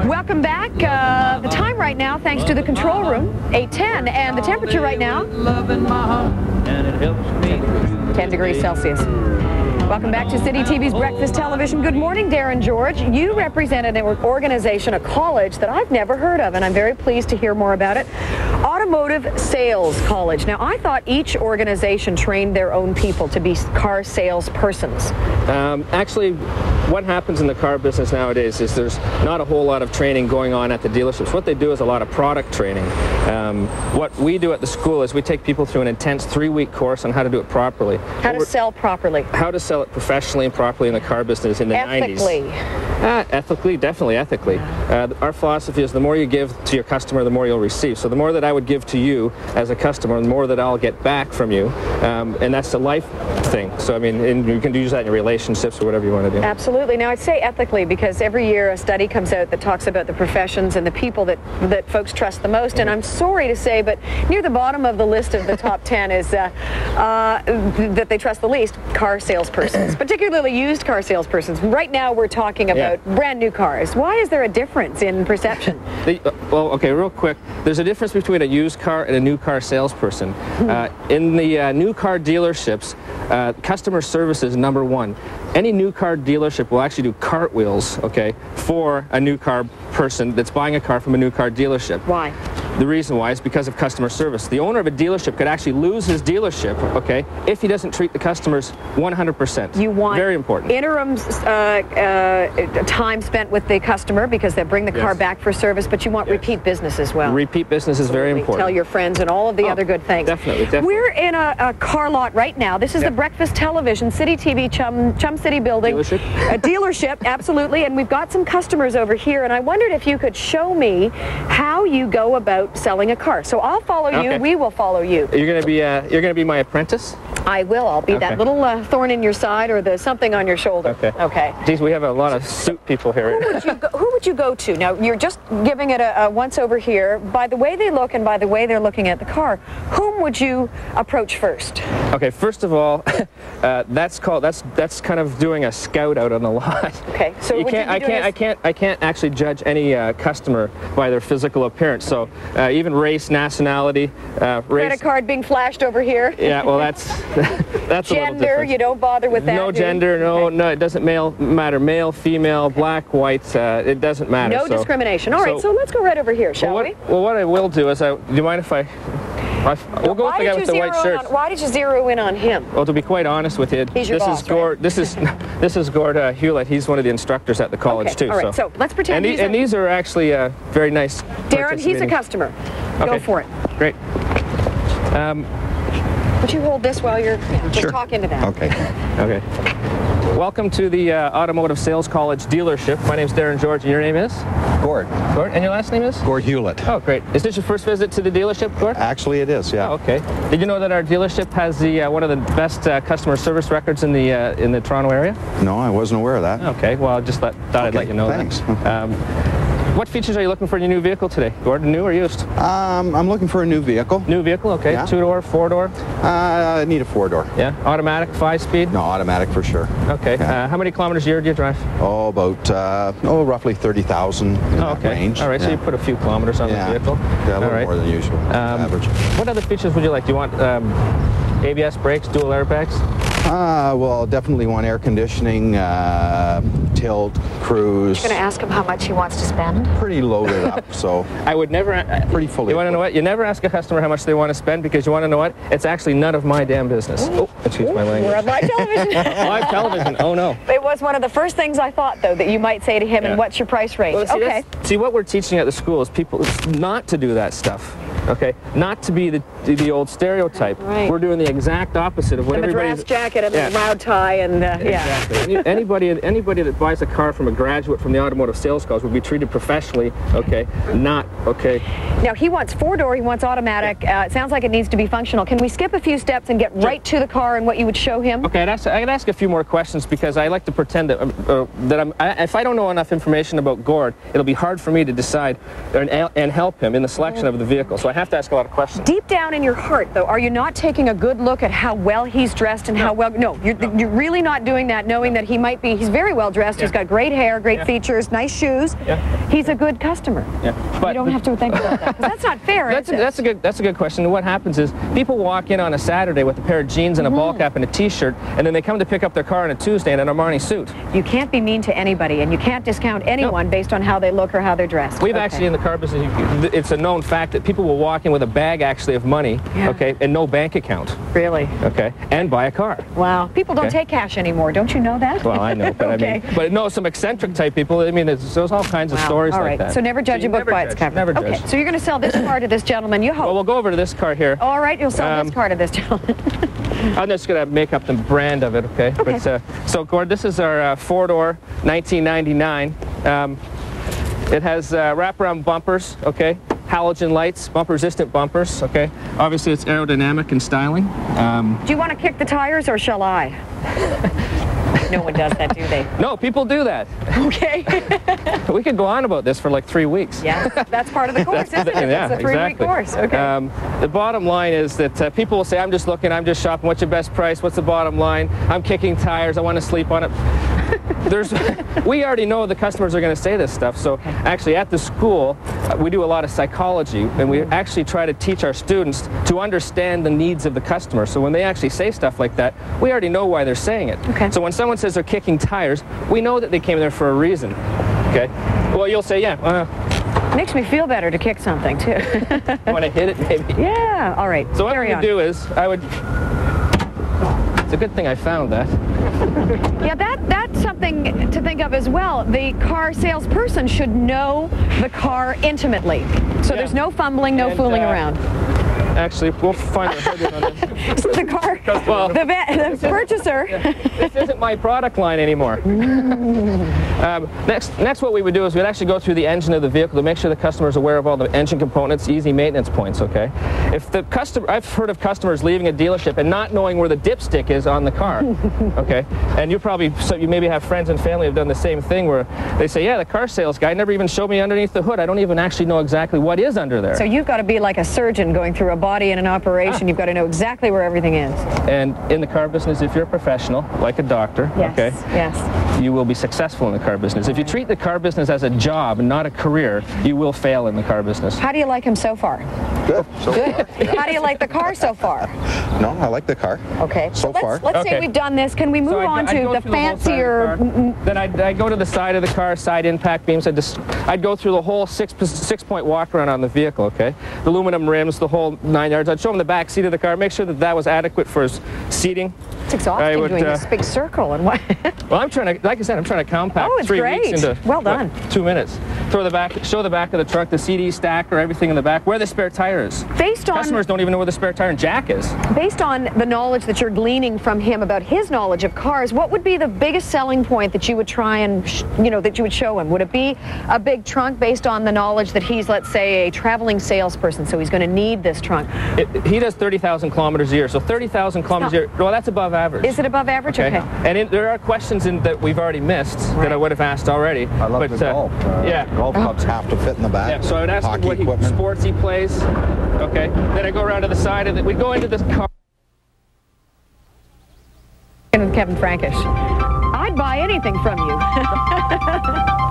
Welcome back. The time right now, thanks to the control room, 8:10, and the temperature right now, 10 degrees Celsius. Welcome back to City TV's Breakfast Television. Good morning, Darin George. You represent an organization, a college that I've never heard of, and I'm very pleased to hear more about it. Automotive Sales College. Now, I thought each organization trained their own people to be car salespersons. Actually, what happens in the car business nowadays is there's not a whole lot of training going on at the dealerships. What they do is a lot of product training. What we do at the school is we take people through an intense 3-week course on how to do it properly. How to sell properly. How to sell it professionally and properly in the car business in the 90s. Ethically, definitely ethically. Our philosophy is the more you give to your customer, the more you'll receive. So the more that I would give to you as a customer, the more that I'll get back from you. And that's the life thing. So, I mean, and you can use that in your relationships or whatever you want to do. Absolutely. Now, I'd say ethically because every year a study comes out that talks about the professions and the people that folks trust the most. And I'm sorry to say, but near the bottom of the list of the top 10 is that they trust the least, car salespersons, particularly used car salespersons. Right now we're talking about brand new cars. Why is there a difference in perception? Well, okay, real quick. There's a difference between a used car and a new car salesperson. In the new car dealerships, customer service is number one. Any new car dealership will actually do cartwheels, okay, for a new car person that's buying a car from a new car dealership. Why? The reason why is because of customer service. The owner of a dealership could actually lose his dealership, okay, if he doesn't treat the customers 100%. You want very important interim time spent with the customer because they bring the car back for service, but you want repeat business as well. Repeat business is very important. Tell your friends and all of the other good things. Definitely. We're in a car lot right now. This is the Breakfast Television City TV Chum City building. Dealership. A dealership, absolutely. And we've got some customers over here, and I wondered if you could show me how you go about selling a car. So I'll follow you. We will follow you. You're going to be my apprentice? I will. I'll be that little thorn in your side or the something on your shoulder. Okay. Geez, we have a lot of suit people here. Who would you go to? Now, you're just giving it a once over here. By the way they look and by the way they're looking at the car, whom would you approach first? Okay, first of all, that's kind of doing a scout out on the lot. Okay. So I can't actually judge any customer by their physical appearance. So even race, nationality, credit card being flashed over here. Yeah, well that's a little gender, you don't bother with that. No gender, no, it doesn't matter. Male, female, black, white, it doesn't matter. No discrimination. All right, so let's go right over here, shall we? Well, what I will do is, do you mind if we'll go with the guy with the white shirt. Why did you zero in on him? Well, to be quite honest with you, he's your boss, this is Gord Hewlett. He's one of the instructors at the college too. All right, so let's pretend. And these are actually very nice. Darin, he's a customer. Go for it. Great. Would you hold this while you're just talking to them? Okay. Welcome to the Automotive Sales College dealership. My name's Darin George, and your name is? Gord. Gord, and your last name is? Gord Hewlett. Oh, great. Is this your first visit to the dealership, Gord? Actually, it is, yeah. Oh, okay. Did you know that our dealership has one of the best customer service records in the Toronto area? No, I wasn't aware of that. Okay, well, I just thought I'd let you know thanks. That. What features are you looking for in your new vehicle today, Gordon? New or used? I'm looking for a new vehicle. New vehicle, okay. Yeah. 2-door, 4-door? I need a 4-door. Yeah. Automatic, 5-speed? No, automatic for sure. Okay. Yeah. How many kilometers a year do you drive? Oh, about roughly 30,000 in that range. All right, so you put a few kilometers on the vehicle. Yeah, a little more than usual. Average. What other features would you like? Do you want ABS brakes, dual airbags? Well, definitely want air conditioning, tilt, cruise. You're going to ask him how much he wants to spend? Pretty loaded up, so. I would never. Pretty fully. You want to know what? You never ask a customer how much they want to spend because you want to know what? It's actually none of my damn business. Oh, excuse my language. We're on live television. Live television. Oh no. It was one of the first things I thought, though, that you might say to him. And what's your price range? Well, see, what we're teaching at the school is people not to do that stuff. Okay, not to be the old stereotype. Right. We're doing the exact opposite of what everybody's. The dress jacket and the loud tie and exactly. Anybody that buys a car from a graduate from the Automotive Sales College will be treated professionally. Okay, not okay. Now he wants 4-door. He wants automatic. It sounds like it needs to be functional. Can we skip a few steps and get right to the car and what you would show him? Okay, I'd ask a few more questions because I like to pretend that if I don't know enough information about Gord, it'll be hard for me to decide and help him in the selection of the vehicle. So I have to ask a lot of questions. Deep down in your heart, though, are you not taking a good look at how well he's dressed and how well... No, you're really not doing that, knowing that he might be... He's very well dressed. He's got great hair, great features, nice shoes. He's a good customer. But you don't have to think about that. 'Cause that's not fair. That's a good question. What happens is people walk in on a Saturday with a pair of jeans and a ball cap and a T-shirt, and then they come to pick up their car on a Tuesday in an Armani suit. You can't be mean to anybody, and you can't discount anyone based on how they look or how they're dressed. We've actually, in the car business, it's a known fact that people will walk in with a bag actually of money, okay, and no bank account. Really? Okay, and buy a car. Wow. People don't take cash anymore. Don't you know that? Well, I know, but I mean, but no, some eccentric type people. I mean, there's all kinds of stories like that. So never judge a book by its cover. Never judge. Okay, so you're going to sell this car to this gentleman. You hope. Well, we'll go over to this car here. All right, you'll sell this car to this gentleman. I'm just going to make up the brand of it, okay? But, so, Gord, this is our four-door 1999. It has wraparound bumpers, okay? Halogen lights, bumper-resistant bumpers, okay? Obviously, it's aerodynamic and styling. Do you want to kick the tires, or shall I? No one does that, do they? No, people do that. Okay. We could go on about this for like 3 weeks. Yeah, that's part of the course, isn't it? Yeah, it's a 3-week course. Okay. The bottom line is that people will say, I'm just looking, I'm just shopping, what's your best price, what's the bottom line, I'm kicking tires, I want to sleep on it. We already know the customers are going to say this stuff, so actually at the school we do a lot of psychology, and we actually try to teach our students to understand the needs of the customer. So when they actually say stuff like that, we already know why they're saying it. Okay. So when someone says they're kicking tires, we know that they came there for a reason. Okay. Well, you'll say, makes me feel better to kick something too. Want to hit it, maybe? Yeah. All right. So what I would do is it's a good thing I found that. Yeah, that's something to think of as well. The car salesperson should know the car intimately. So there's no fumbling, no fooling around. Actually, we'll find the hood on this. The car, the purchaser. This isn't my product line anymore. Next, what we would do is we'd actually go through the engine of the vehicle to make sure the customer is aware of all the engine components, easy maintenance points, okay? If the customer, I've heard of customers leaving a dealership and not knowing where the dipstick is on the car, okay? And you maybe have friends and family who have done the same thing where they say, yeah, the car sales guy never even showed me underneath the hood. I don't even actually know exactly what is under there. So you've got to be like a surgeon going through a body in an operation. You've got to know exactly where everything is. And in the car business, if you're a professional, like a doctor, you will be successful in the car business. If you treat the car business as a job and not a career, you will fail in the car business. How do you like him so far? Good. So far. How do you like the car so far? No, I like the car. Okay. So far. Let's say we've done this. Can we move on to the fancier? Then I'd go to the side of the car, side impact beams. I'd go through the whole six-point walk around on the vehicle, okay? The aluminum rims, the whole 9 yards. I'd show him the back seat of the car, make sure that was adequate for his seating. It's exhausting doing this big circle and what? Well, I'm trying to, like I said, I'm trying to compact 3 weeks into well done. 2 minutes. Show the back of the truck, the CD stacker, everything in the back, where the spare tire is. Customers don't even know where the spare tire and jack is. Based on the knowledge that you're gleaning from him about his knowledge of cars, what would be the biggest selling point that you would try and, that you would show him? Would it be a big trunk based on the knowledge that he's, let's say, a traveling salesperson, so he's going to need this trunk? He does 30,000 kilometers a year, so 30,000 kilometers a year, well, that's above average. Is it above average? Okay. And there are questions that we've already missed that I would have asked already. I love the golf. Golf clubs have to fit in the back. Yeah, so I would ask him what sports he plays. Okay. Then I go around to the side, and we go into this car. Kevin Frankish. I'd buy anything from you.